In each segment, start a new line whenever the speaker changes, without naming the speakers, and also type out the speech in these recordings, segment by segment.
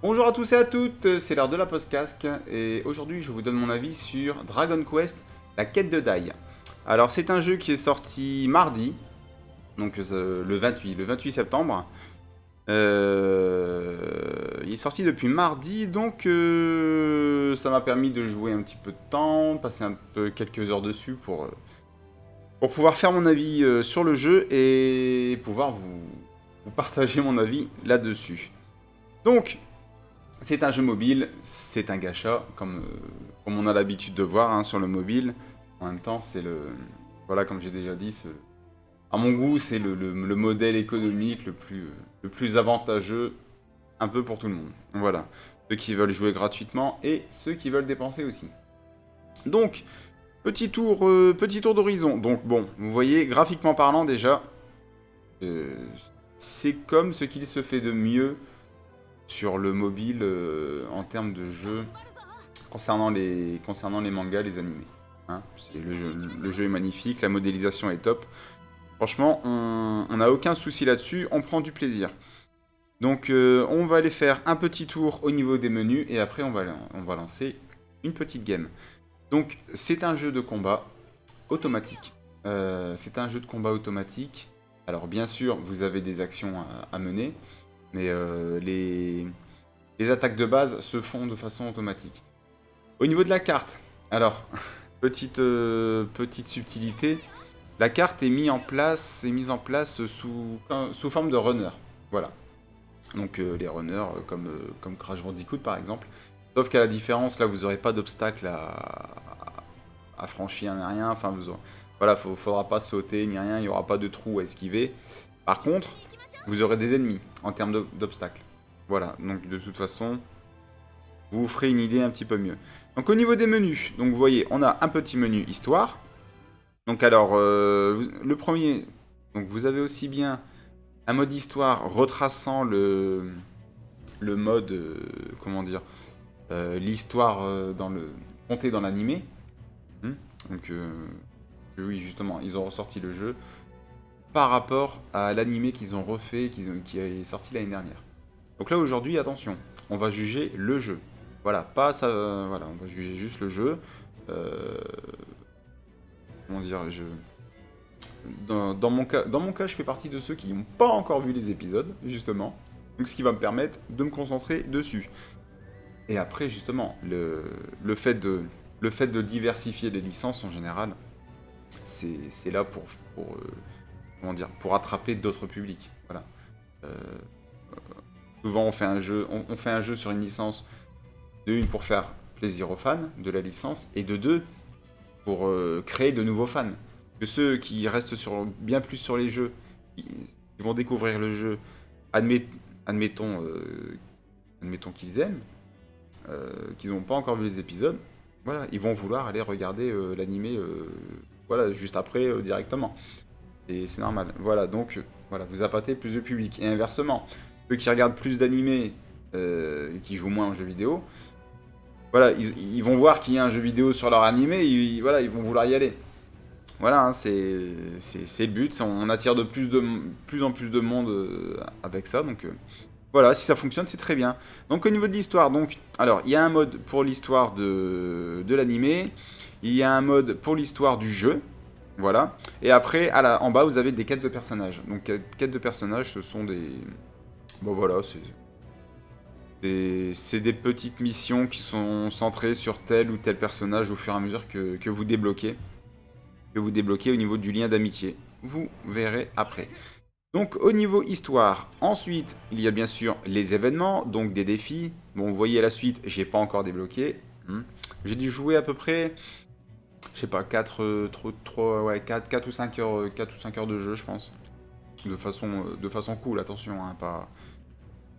Bonjour à tous et à toutes, c'est l'heure de la post-casque et aujourd'hui je vous donne mon avis sur Dragon Quest, la quête de Dai. Alors c'est un jeu qui est sorti mardi, donc le 28 septembre. Il est sorti depuis mardi, donc ça m'a permis de jouer un petit peu de temps, passer un peu quelques heures dessus pour pouvoir faire mon avis sur le jeu et pouvoir vous partager mon avis là-dessus. Donc, c'est un jeu mobile, c'est un gacha, comme on a l'habitude de voir hein, sur le mobile. En même temps, c'est le. Voilà, comme j'ai déjà dit, à mon goût, c'est le modèle économique le plus avantageux un peu pour tout le monde. Voilà. Ceux qui veulent jouer gratuitement et ceux qui veulent dépenser aussi. Donc, petit tour d'horizon. Donc, bon, vous voyez, graphiquement parlant, déjà, euh, c'est comme ce qu'il se fait de mieux sur le mobile en termes de jeu concernant les mangas, les animés. Hein, le jeu est magnifique, la modélisation est top. Franchement, on n'a aucun souci là-dessus, on prend du plaisir. Donc on va aller faire un petit tour au niveau des menus et après on va lancer une petite game. Donc c'est un jeu de combat automatique. C'est un jeu de combat automatique. Alors bien sûr, vous avez des actions à mener, mais les attaques de base se font de façon automatique. Au niveau de la carte, alors, petite subtilité, la carte est mise en place sous forme de runner. Voilà. Donc les runners comme Crash Bandicoot par exemple. Sauf qu'à la différence, là vous n'aurez pas d'obstacle à franchir ni rien. Enfin, voilà, faudra pas sauter ni rien, il n'y aura pas de trou à esquiver. Par contre, vous aurez des ennemis en termes d'obstacles. Voilà, donc de toute façon, vous vous ferez une idée un petit peu mieux. Donc au niveau des menus, donc vous voyez, on a un petit menu histoire. Donc alors, le premier, donc vous avez aussi bien un mode histoire retraçant le mode, comment dire, l'histoire comptée dans l'animé. Donc oui, justement, ils ont ressorti le jeu par rapport à l'animé qu'ils ont refait, qui est sorti l'année dernière. Donc là aujourd'hui, attention, on va juger le jeu. Voilà, pas ça. Voilà, on va juger juste le jeu. Euh, comment dire, dans mon cas, je fais partie de ceux qui n'ont pas encore vu les épisodes, justement. Donc ce qui va me permettre de me concentrer dessus. Et après, justement, le fait de diversifier les licences en général, c'est là comment dire, pour attraper d'autres publics. Voilà. Euh, Souvent, on fait un jeu sur une licence de une pour faire plaisir aux fans de la licence et de deux pour créer de nouveaux fans. Que ceux qui restent bien plus sur les jeux, qui vont découvrir le jeu, admet- admettons, admettons qu'ils aiment, qu'ils n'ont pas encore vu les épisodes, voilà, ils vont vouloir aller regarder l'animé voilà, juste après directement. Et c'est normal. Voilà, donc voilà, vous appâtez plus de public. Et inversement, ceux qui regardent plus d'animés et qui jouent moins aux jeux vidéo, voilà, ils vont voir qu'il y a un jeu vidéo sur leur animé, voilà, ils vont vouloir y aller. Voilà, hein, c'est le but, on attire plus en plus de monde avec ça, donc voilà, si ça fonctionne, c'est très bien. Donc au niveau de l'histoire, donc, alors, il y a un mode pour l'histoire de l'animé, il y a un mode pour l'histoire du jeu, voilà, et après, en bas, vous avez des quêtes de personnages. Donc quêtes de personnages, ce sont des... Bon voilà, c'est des petites missions qui sont centrées sur tel ou tel personnage au fur et à mesure que vous débloquez au niveau du lien d'amitié. Vous verrez après. Donc au niveau histoire, ensuite il y a bien sûr les événements, donc des défis. Bon, vous voyez la suite, j'ai pas encore débloqué. J'ai dû jouer à peu près, je sais pas, 4 ou 5 heures, 4 ou 5 heures de jeu, je pense. De façon cool, attention, hein,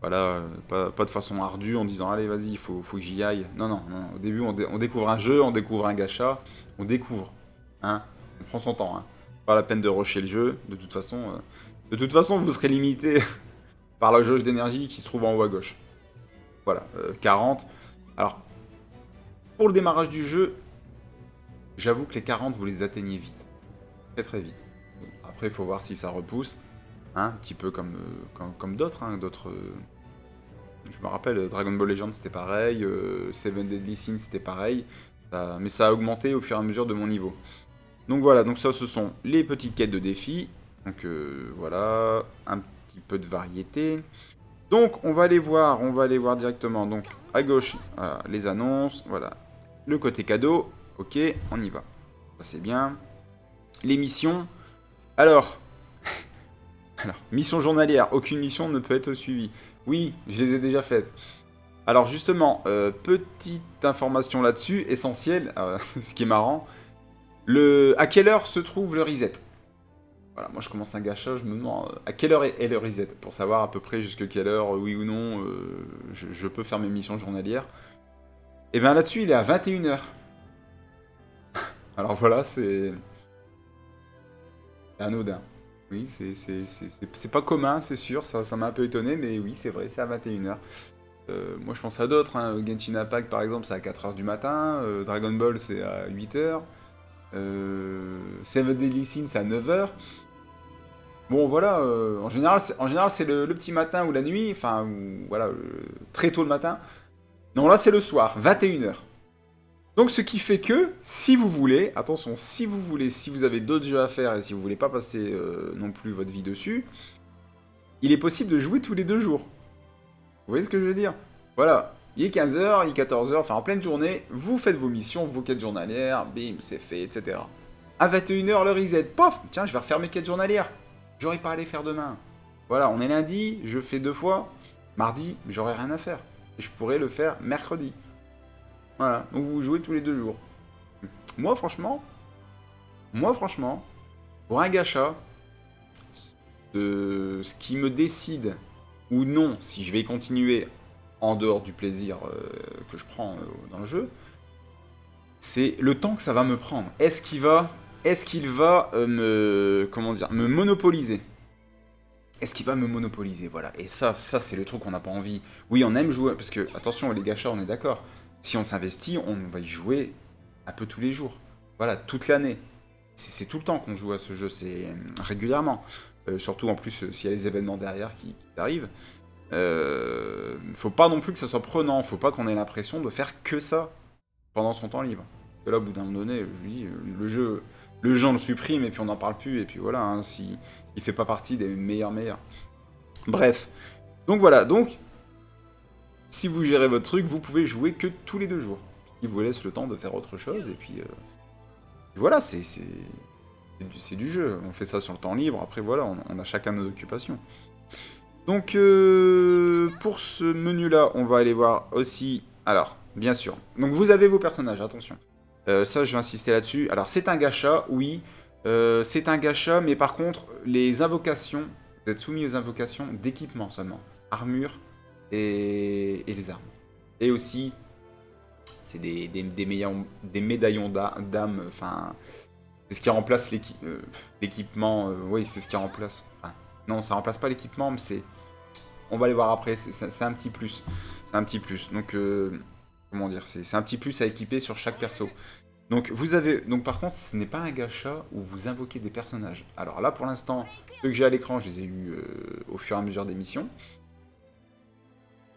voilà, pas de façon ardue en disant allez vas-y, faut que j'y aille. Non, non, non. Au début on découvre un jeu, on découvre un gacha, on découvre. Hein, on prend son temps. Hein. Pas la peine de rusher le jeu, de toute façon vous serez limité par la jauge d'énergie qui se trouve en haut à gauche. Voilà, 40. Alors, pour le démarrage du jeu, j'avoue que les 40 vous les atteignez vite. Très très vite. Après, il faut voir si ça repousse. Hein, un petit peu comme d'autres. Hein, Je me rappelle, Dragon Ball Legends c'était pareil, Seven Deadly Sins c'était pareil, mais ça a augmenté au fur et à mesure de mon niveau. Donc voilà, donc ça ce sont les petites quêtes de défis. Donc voilà, un petit peu de variété. Donc on va aller voir directement. Donc à gauche, voilà, les annonces, voilà. Le côté cadeau, ok, on y va. Ça c'est bien. Les missions. Alors, mission journalière, aucune mission ne peut être suivie. Oui, je les ai déjà faites. Alors justement, petite information là-dessus, essentielle, ce qui est marrant. À quelle heure se trouve le reset? Voilà, moi je commence un gacha, je me demande à quelle heure est le reset, pour savoir à peu près jusqu'à quelle heure, oui ou non, je peux faire mes missions journalières. Et bien là-dessus, il est à 21h. Alors voilà, c'est anodin. Oui, c'est pas commun, c'est sûr, ça m'a un peu étonné, mais oui, c'est vrai, c'est à 21h. Moi je pense à d'autres, hein. Genshin Impact par exemple, c'est à 4h du matin, Dragon Ball c'est à 8h, Seven Deadly Sins c'est à 9h. Bon voilà, en général c'est le petit matin ou la nuit, enfin voilà, très tôt le matin. Non là c'est le soir, 21h. Donc ce qui fait que, si vous voulez, attention, si vous avez d'autres jeux à faire et si vous voulez pas passer non plus votre vie dessus, il est possible de jouer tous les 2 jours. Vous voyez ce que je veux dire? Voilà, il est 15h, il est 14h, enfin en pleine journée, vous faites vos missions, vos quêtes journalières, bim, c'est fait, etc. À 21h, le reset, pof, tiens, je vais refaire mes quêtes journalières. J'aurais pas à les faire demain. Voilà, on est lundi, je fais 2 fois. Mardi, j'aurai rien à faire. Et je pourrais le faire mercredi. Voilà, donc vous jouez tous les 2 jours. Moi, franchement, pour un gacha, ce qui me décide ou non si je vais continuer en dehors du plaisir que je prends dans le jeu, c'est le temps que ça va me prendre. Est-ce qu'il va me monopoliser? Est-ce qu'il va me monopoliser? Voilà. Et ça c'est le truc qu'on n'a pas envie. Oui, on aime jouer, parce que, attention, les gachas, on est d'accord. Si on s'investit, on va y jouer un peu tous les jours. Voilà, toute l'année. C'est tout le temps qu'on joue à ce jeu, c'est régulièrement. Surtout en plus s'il y a les événements derrière qui arrivent. Faut pas non plus que ça soit prenant, faut pas qu'on ait l'impression de faire que ça pendant son temps libre. Parce que là, au bout d'un moment donné, je lui dis, le jeu on le supprime et puis on n'en parle plus, et puis voilà, hein, s'il fait pas partie des meilleurs. Bref. Donc voilà, donc, si vous gérez votre truc, vous pouvez jouer que tous les 2 jours. Ce qui vous laisse le temps de faire autre chose, et puis voilà, c'est du jeu. On fait ça sur le temps libre, après voilà, on a chacun nos occupations. Donc, pour ce menu-là, on va aller voir aussi... Alors, bien sûr. Donc, vous avez vos personnages, attention. Ça, je vais insister là-dessus. Alors, c'est un gacha, oui. C'est un gacha, mais par contre, les invocations... Vous êtes soumis aux invocations d'équipement seulement. Armure et les armes. Et aussi, c'est des médaillons d'âme. Enfin, c'est ce qui remplace l'équipement. Oui, c'est ce qui remplace... Enfin, non, ça remplace pas l'équipement, mais c'est... On va les voir après, c'est un petit plus. C'est un petit plus. Donc, comment dire, c'est un petit plus à équiper sur chaque perso. Donc, donc par contre, ce n'est pas un gacha où vous invoquez des personnages. Alors là, pour l'instant, ceux que j'ai à l'écran, je les ai eus au fur et à mesure des missions.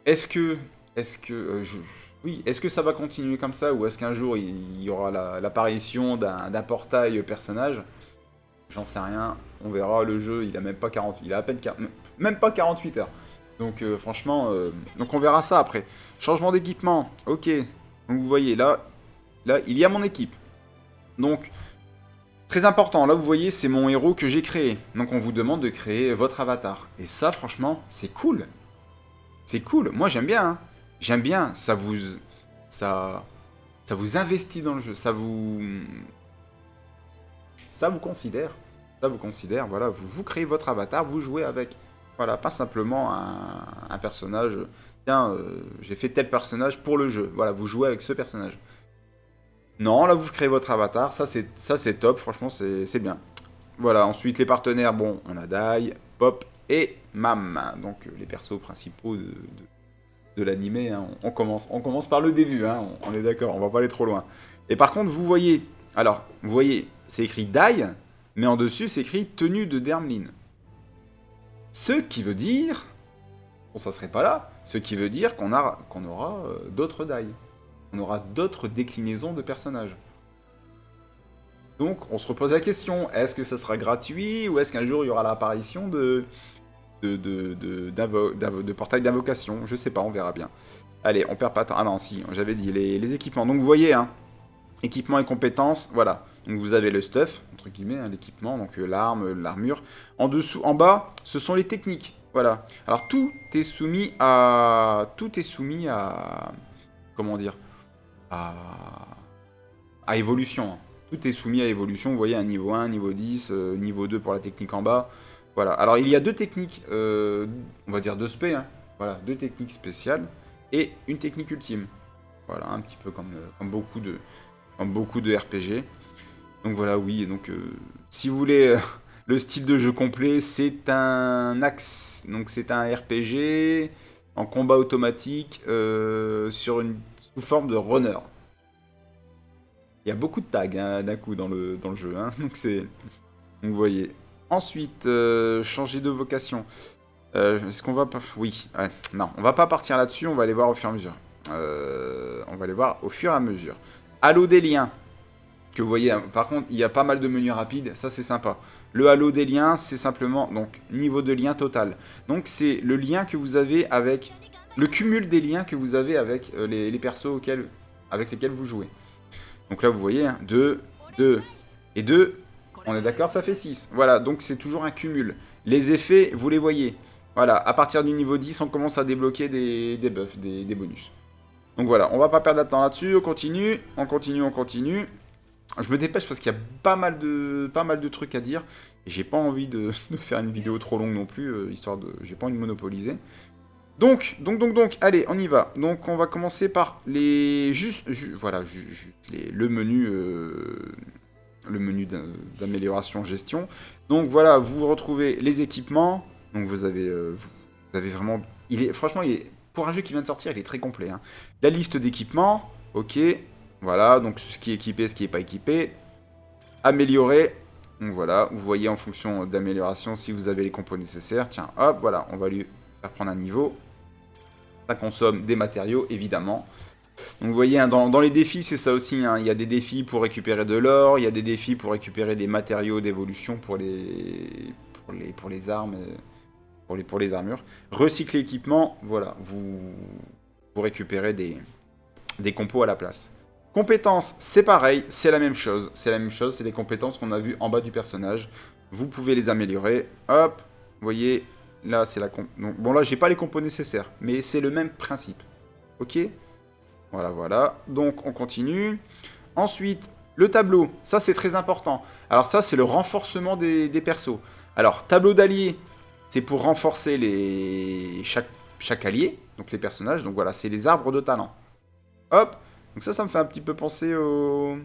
Est-ce que ça va continuer comme ça, ou est-ce qu'un jour, il y aura l'apparition d'un portail personnage? J'en sais rien, on verra. Le jeu, il a même pas 40, il a à peine même pas 48 heures. Donc franchement, donc on verra ça après. Changement d'équipement, ok. Donc vous voyez, là, il y a mon équipe. Donc, très important, là vous voyez, c'est mon héros que j'ai créé. Donc on vous demande de créer votre avatar. Et ça, franchement, c'est cool. C'est cool, moi j'aime bien. Hein. J'aime bien, ça vous investit dans le jeu, ça vous considère. Ça vous considère, voilà, vous créez votre avatar, vous jouez avec. Voilà, pas simplement un personnage. Tiens, j'ai fait tel personnage pour le jeu. Voilà, vous jouez avec ce personnage. Non, là vous créez votre avatar, ça c'est top, franchement c'est bien. Voilà, ensuite les partenaires, bon, on a Dai, Pop et Mam. Donc les persos principaux de l'animé, hein. On commence par le début, hein, on est d'accord, on va pas aller trop loin. Et par contre, vous voyez, c'est écrit Dai, mais en dessus c'est écrit tenue de Dermlin. Ce qui veut dire Bon, ça serait pas là, ce qui veut dire qu'on aura d'autres die. On aura d'autres déclinaisons de personnages. Donc, on se repose la question, est-ce que ça sera gratuit ou est-ce qu'un jour il y aura l'apparition de portail d'invocation? Je sais pas, on verra bien. Allez, on perd pas de temps. Ah non, si, j'avais dit les équipements. Donc, vous voyez, hein, équipements et compétences, voilà. Donc, vous avez le stuff, entre guillemets, hein, l'équipement, donc l'arme, l'armure. En dessous, en bas, ce sont les techniques. Voilà. Alors, tout est soumis à... Comment dire? À évolution, hein. Tout est soumis à évolution, vous voyez, un niveau 1, niveau 10, niveau 2 pour la technique en bas. Voilà, alors il y a deux techniques, on va dire deux spé, hein. Voilà, deux techniques spéciales et une technique ultime. Voilà, un petit peu comme beaucoup de RPG. Donc voilà, oui, et donc si vous voulez le style de jeu complet, c'est un axe, donc c'est un RPG en combat automatique sous forme de runner. Il y a beaucoup de tags hein, d'un coup dans le jeu, hein. Donc vous voyez. Ensuite, changer de vocation. Est-ce qu'on va pas... Oui, ouais. Non, on va pas partir là-dessus, on va aller voir au fur et à mesure. On va aller voir au fur et à mesure. Halo des liens. Que vous voyez, par contre, il y a pas mal de menus rapides, ça c'est sympa. Le halo des liens, c'est simplement, donc, niveau de lien total. Donc c'est le lien que vous avez avec... Le cumul des liens que vous avez avec les persos avec lesquels vous jouez. Donc là, vous voyez, hein, 2, 2 et 2, on est d'accord, ça fait 6. Voilà, donc c'est toujours un cumul. Les effets, vous les voyez. Voilà, à partir du niveau 10, on commence à débloquer des buffs, des bonus. Donc voilà, on va pas perdre de temps là-dessus, on continue, on continue, on continue. Je me dépêche parce qu'il y a pas mal de trucs à dire. Et j'ai pas envie de faire une vidéo trop longue non plus, histoire de... J'ai pas envie de monopoliser. Donc, allez, on y va. Donc, on va commencer par les... le menu d'amélioration gestion. Donc, voilà, vous retrouvez les équipements. Donc, vous avez vraiment... Franchement, pour un jeu qui vient de sortir, il est très complet, hein. La liste d'équipements, ok. Voilà, donc ce qui est équipé, ce qui n'est pas équipé. Améliorer. Donc, voilà, vous voyez en fonction d'amélioration si vous avez les compos nécessaires. Tiens, hop, voilà, on va lui... faire prendre un niveau. Ça consomme des matériaux, évidemment. Donc vous voyez, hein, dans les défis, c'est ça aussi. Hein, il y a des défis pour récupérer de l'or, il y a des défis pour récupérer des matériaux d'évolution pour les armes, pour les armures. Recycler l'équipement, voilà, vous récupérez des compos à la place. Compétences, c'est pareil, c'est la même chose. C'est la même chose, c'est les compétences qu'on a vues en bas du personnage. Vous pouvez les améliorer. Hop, vous voyez... Là, c'est la comp... Donc, bon, là, j'ai pas les compos nécessaires, mais c'est le même principe. Ok? Voilà, voilà. Donc, on continue. Ensuite, le tableau. Ça, c'est très important. Alors ça, c'est le renforcement des persos. Alors, tableau d'alliés, c'est pour renforcer chaque allié, donc les personnages. Donc voilà, c'est les arbres de talent. Hop. Donc ça me fait un petit peu penser au...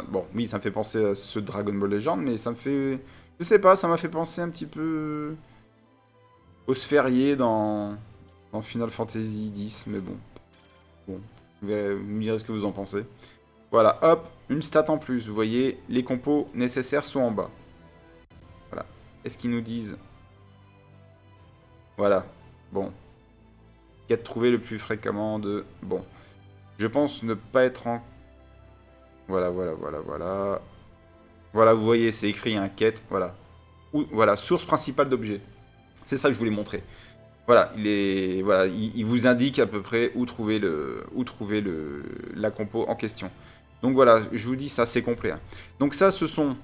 Bon, oui, ça me fait penser à ce Dragon Ball Legend, mais ça me fait... Je sais pas, ça m'a fait penser un petit peu au sphérié dans Final Fantasy X, mais bon. Bon, vous me direz ce que vous en pensez. Voilà, hop, une stat en plus. Vous voyez, les compos nécessaires sont en bas. Voilà. Est-ce qu'ils nous disent... Voilà, bon. Quête trouvée le plus fréquemment de... Bon. Je pense ne pas être en... Voilà. Voilà, vous voyez, c'est écrit, un quête, voilà. Voilà, source principale d'objets. C'est ça que je voulais montrer. Voilà, il vous indique à peu près où trouver la compo en question. Donc voilà, je vous dis, ça, c'est complet, hein. Donc ça, ce sont...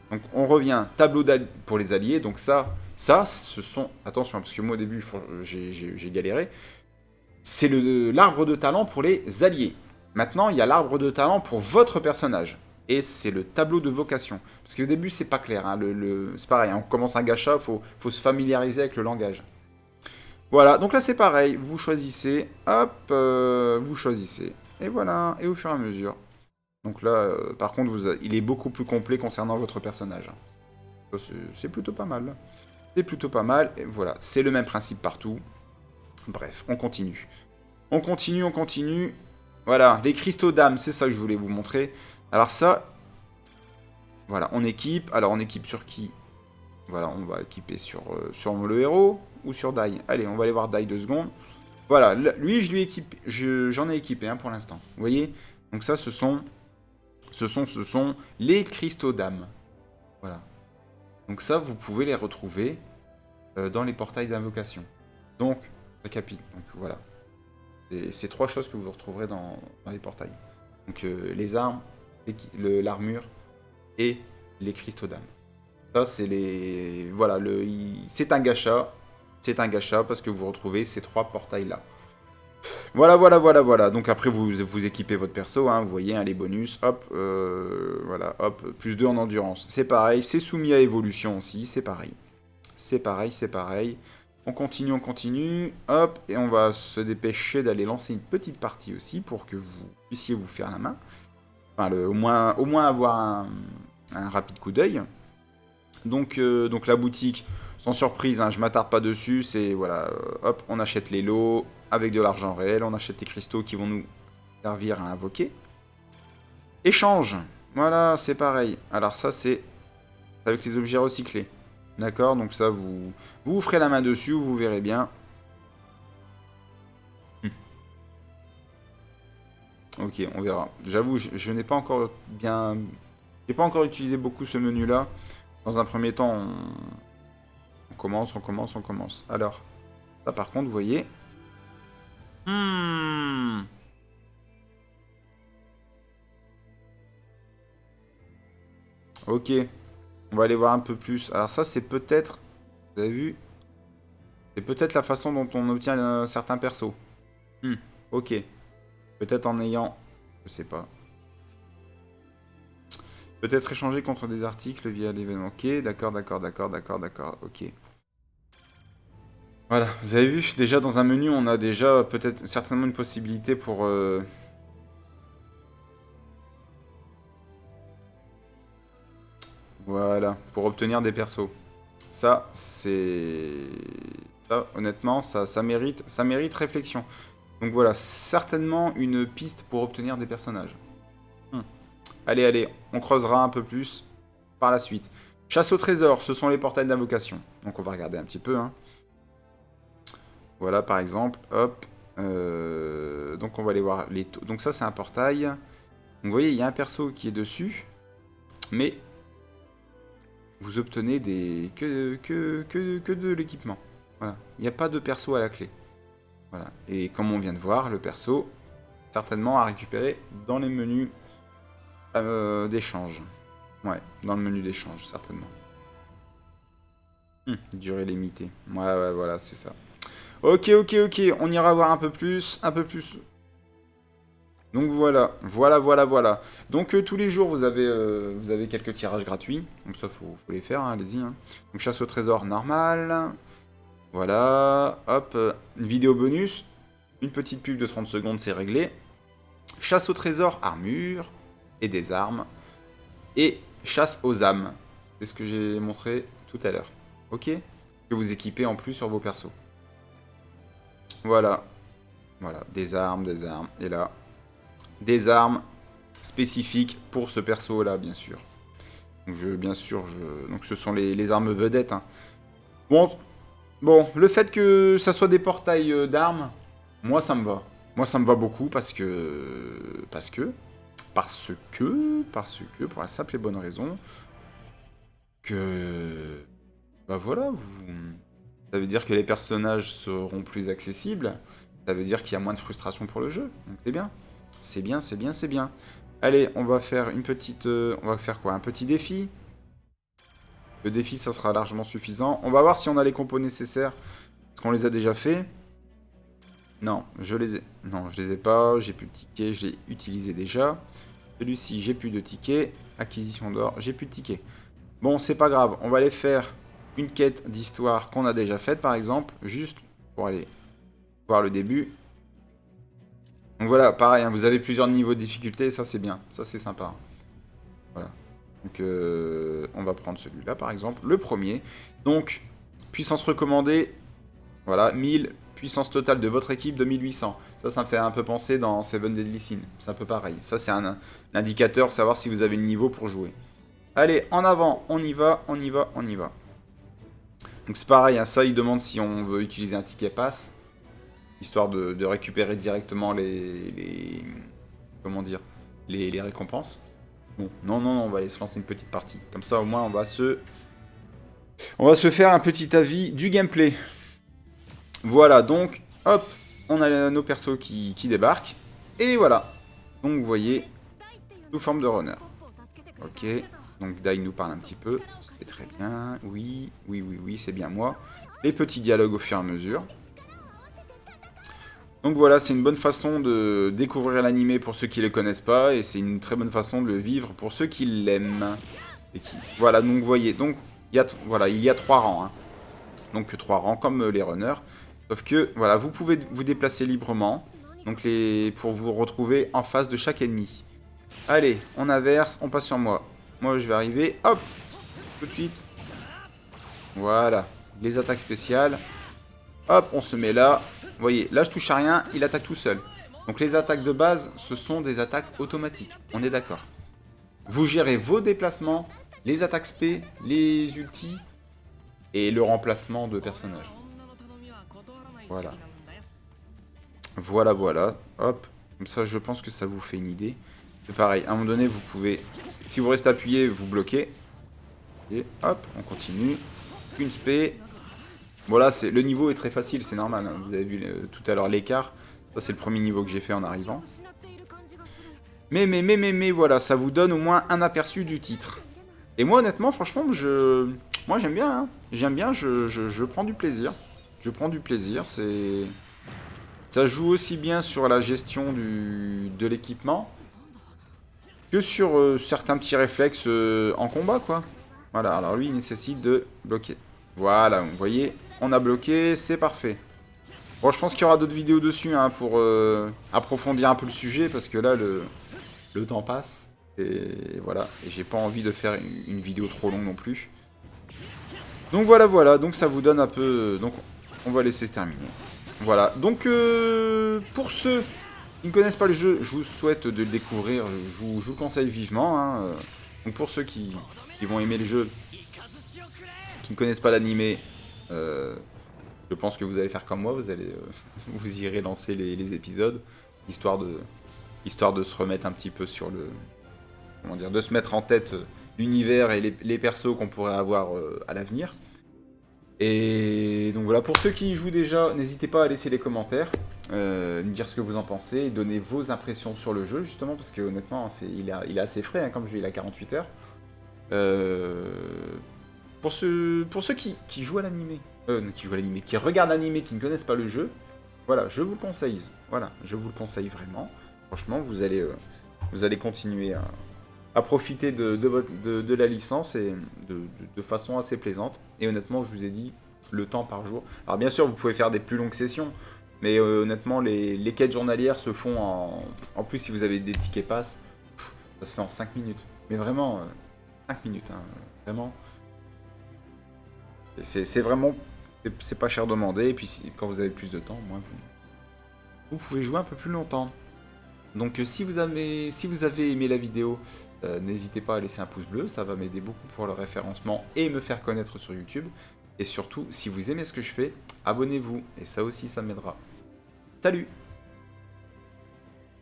Donc on revient, tableau pour les alliés. Donc ça, ce sont... Attention, parce que moi, au début, j'ai galéré. C'est l'arbre de talent pour les alliés. Maintenant, il y a l'arbre de talent pour votre personnage. Et c'est le tableau de vocation. Parce qu'au début, c'est pas clair, hein. C'est pareil, hein, on commence un gacha, faut se familiariser avec le langage. Voilà, donc là c'est pareil, vous choisissez, hop, vous choisissez. Et voilà, et au fur et à mesure. Donc là, par contre, il est beaucoup plus complet concernant votre personnage. C'est plutôt pas mal. C'est plutôt pas mal, et voilà, c'est le même principe partout. Bref, on continue. On continue. Voilà, les cristaux d'âme, c'est ça que je voulais vous montrer. Alors ça, voilà, on équipe. Alors on équipe sur qui? Voilà, on va équiper sur le héros ou sur Dai. Allez, on va aller voir Dai 2 secondes. Voilà, lui, j'en ai équipé un pour l'instant. Vous voyez? Donc ça, ce sont les cristaux d'âme. Voilà. Donc ça, vous pouvez les retrouver dans les portails d'invocation. Donc, récapitule. Donc voilà. C'est 3 choses que vous retrouverez dans les portails. Donc les armes, l'armure et les cristaux d'âme. Ça, c'est les... Voilà, c'est un gacha. C'est un gacha parce que vous retrouvez ces 3 portails-là. Voilà. Donc après, vous équipez votre perso, hein, vous voyez, hein, les bonus, hop, voilà, hop, plus 2 en endurance. C'est pareil, c'est soumis à évolution aussi, c'est pareil. C'est pareil. On continue, hop, et on va se dépêcher d'aller lancer une petite partie aussi pour que vous puissiez vous faire la main. Enfin, au moins avoir un rapide coup d'œil. Donc la boutique, sans surprise, hein, je m'attarde pas dessus, c'est voilà, hop, on achète les lots avec de l'argent réel, on achète les cristaux qui vont nous servir à invoquer. Échange, voilà, c'est pareil. Alors ça, c'est avec les objets recyclés. D'accord, donc ça, vous ferez la main dessus, vous verrez bien. Ok, on verra. J'avoue, je n'ai pas encore bien... J'ai pas encore utilisé beaucoup ce menu-là. Dans un premier temps, on commence. Alors, là par contre, vous voyez... Ok, on va aller voir un peu plus. Alors ça, c'est peut-être... Vous avez vu? C'est peut-être la façon dont on obtient certains persos. Ok. Peut-être en ayant... Je sais pas. Peut-être échanger contre des articles via l'événement. Ok, d'accord. Ok. Voilà, vous avez vu, déjà dans un menu, on a déjà peut-être certainement une possibilité pour... Voilà, pour obtenir des persos. Ça, c'est... Ça, honnêtement, ça mérite réflexion. Donc voilà, certainement une piste pour obtenir des personnages. Allez, on creusera un peu plus par la suite. Chasse au trésor, ce sont les portails d'invocation. Donc on va regarder un petit peu. Hein. Voilà, par exemple, hop. Donc on va aller voir les taux. Donc ça, c'est un portail. Donc vous voyez, il y a un perso qui est dessus. Mais vous obtenez que de l'équipement. Voilà, il n'y a pas de perso à la clé. Voilà. Et comme on vient de voir, le perso, certainement à récupérer dans les menus d'échange. Ouais, dans le menu d'échange, certainement. Durée limitée. Ouais, voilà, c'est ça. Ok, on ira voir un peu plus. Donc voilà. Donc tous les jours, vous avez quelques tirages gratuits. Donc ça, faut les faire, hein, allez-y. Hein. Donc chasse au trésor normal. Voilà, hop, une vidéo bonus. Une petite pub de 30 secondes, c'est réglé. Chasse au trésor, armure et des armes. Et chasse aux âmes. C'est ce que j'ai montré tout à l'heure. Ok? Que vous équipez en plus sur vos persos. Voilà, des armes. Et là, des armes spécifiques pour ce perso-là, bien sûr. Donc, ce sont les armes vedettes. Hein. Bon, le fait que ça soit des portails d'armes, moi, ça me va. Moi, ça me va beaucoup parce que, pour la simple et bonne raison, que... Bah voilà, ça veut dire que les personnages seront plus accessibles. Ça veut dire qu'il y a moins de frustration pour le jeu. Donc c'est bien. Allez, on va faire une petite... on va faire quoi? Un petit défi. Le défi, ça sera largement suffisant. On va voir si on a les compos nécessaires. Est-ce qu'on les a déjà fait? Non, je les ai pas. J'ai plus de tickets, je l'ai utilisé déjà. Celui-ci, j'ai plus de tickets. Acquisition d'or, j'ai plus de tickets. Bon, c'est pas grave. On va aller faire une quête d'histoire qu'on a déjà faite, par exemple. Juste pour aller voir le début. Donc voilà, pareil, hein, vous avez plusieurs niveaux de difficulté. Ça, c'est bien. Ça, c'est sympa. Voilà. Donc, on va prendre celui-là, par exemple. Le premier. Donc, puissance recommandée. Voilà, 1000. Puissance totale de votre équipe de 1800. Ça me fait un peu penser dans Seven Deadly Sins. C'est un peu pareil. Ça, c'est un indicateur, savoir si vous avez le niveau pour jouer. Allez, en avant, on y va. Donc c'est pareil, hein, ça il demande si on veut utiliser un ticket pass, histoire de récupérer directement comment dire, les récompenses. Bon, non, on va aller se lancer une petite partie. Comme ça au moins on va se faire un petit avis du gameplay. Voilà, donc hop, on a nos persos qui débarquent. Et voilà, donc vous voyez, sous forme de runner. Ok, donc Dai nous parle un petit peu, c'est très bien, oui, c'est bien moi. Les petits dialogues au fur et à mesure. Donc voilà, c'est une bonne façon de découvrir l'anime pour ceux qui ne le connaissent pas, et c'est une très bonne façon de le vivre pour ceux qui l'aiment. Voilà, donc vous voyez, donc il y a 3 rangs. Hein. Donc 3 rangs comme les runners. Sauf que, voilà, vous pouvez vous déplacer librement, donc pour vous retrouver en face de chaque ennemi. Allez, on inverse, on passe sur moi. Moi, je vais arriver, hop, tout de suite. Voilà, les attaques spéciales. Hop, on se met là. Vous voyez, là, je touche à rien, il attaque tout seul. Donc les attaques de base, ce sont des attaques automatiques. On est d'accord. Vous gérez vos déplacements, les attaques spé, les ultis et le remplacement de personnages. Voilà. Voilà. Hop. Comme ça, je pense que ça vous fait une idée. C'est pareil. À un moment donné, vous pouvez... Si vous restez appuyé, vous bloquez. Et hop, on continue. Une spé. Voilà, le niveau est très facile, c'est normal. Hein. Vous avez vu tout à l'heure l'écart. Ça, c'est le premier niveau que j'ai fait en arrivant. Mais voilà, ça vous donne au moins un aperçu du titre. Et moi, honnêtement, franchement, moi, j'aime bien. Hein. J'aime bien, je prends du plaisir. Je prends du plaisir, c'est... Ça joue aussi bien sur la gestion de l'équipement que sur certains petits réflexes en combat, quoi. Voilà, alors lui, il nécessite de bloquer. Voilà, vous voyez, on a bloqué, c'est parfait. Bon, je pense qu'il y aura d'autres vidéos dessus hein, pour approfondir un peu le sujet, parce que là, le temps passe. Et voilà, et j'ai pas envie de faire une vidéo trop longue non plus. Donc voilà, donc ça vous donne un peu... Donc on va laisser se terminer. Voilà, donc pour ceux qui ne connaissent pas le jeu, je vous souhaite de le découvrir, je vous le conseille vivement. Hein. Donc pour ceux qui vont aimer le jeu, qui ne connaissent pas l'animé, je pense que vous allez faire comme moi, vous irez lancer les épisodes, histoire de se remettre un petit peu sur le... Comment dire, de se mettre en tête l'univers et les persos qu'on pourrait avoir à l'avenir. Et donc voilà, pour ceux qui y jouent déjà, n'hésitez pas à laisser les commentaires, me dire ce que vous en pensez, et donner vos impressions sur le jeu, justement, parce que honnêtement, il est assez frais, hein, comme je dis, il a 48 heures. Pour ceux qui jouent à l'animé, qui regardent l'animé, qui ne connaissent pas le jeu, voilà, je vous le conseille. Voilà, je vous le conseille vraiment. Franchement, vous allez continuer à profiter de la licence et de façon assez plaisante. Et honnêtement, je vous ai dit, le temps par jour. Alors bien sûr, vous pouvez faire des plus longues sessions, mais honnêtement, les quêtes journalières se font en plus, si vous avez des tickets pass, ça se fait en 5 minutes. Mais vraiment, 5 minutes, hein, vraiment. C'est vraiment... C'est pas cher demandé, et puis quand vous avez plus de temps, moins vous pouvez jouer un peu plus longtemps. Donc si vous avez aimé la vidéo, n'hésitez pas à laisser un pouce bleu, ça va m'aider beaucoup pour le référencement et me faire connaître sur YouTube. Et surtout, si vous aimez ce que je fais, abonnez-vous, et ça aussi ça m'aidera. Salut!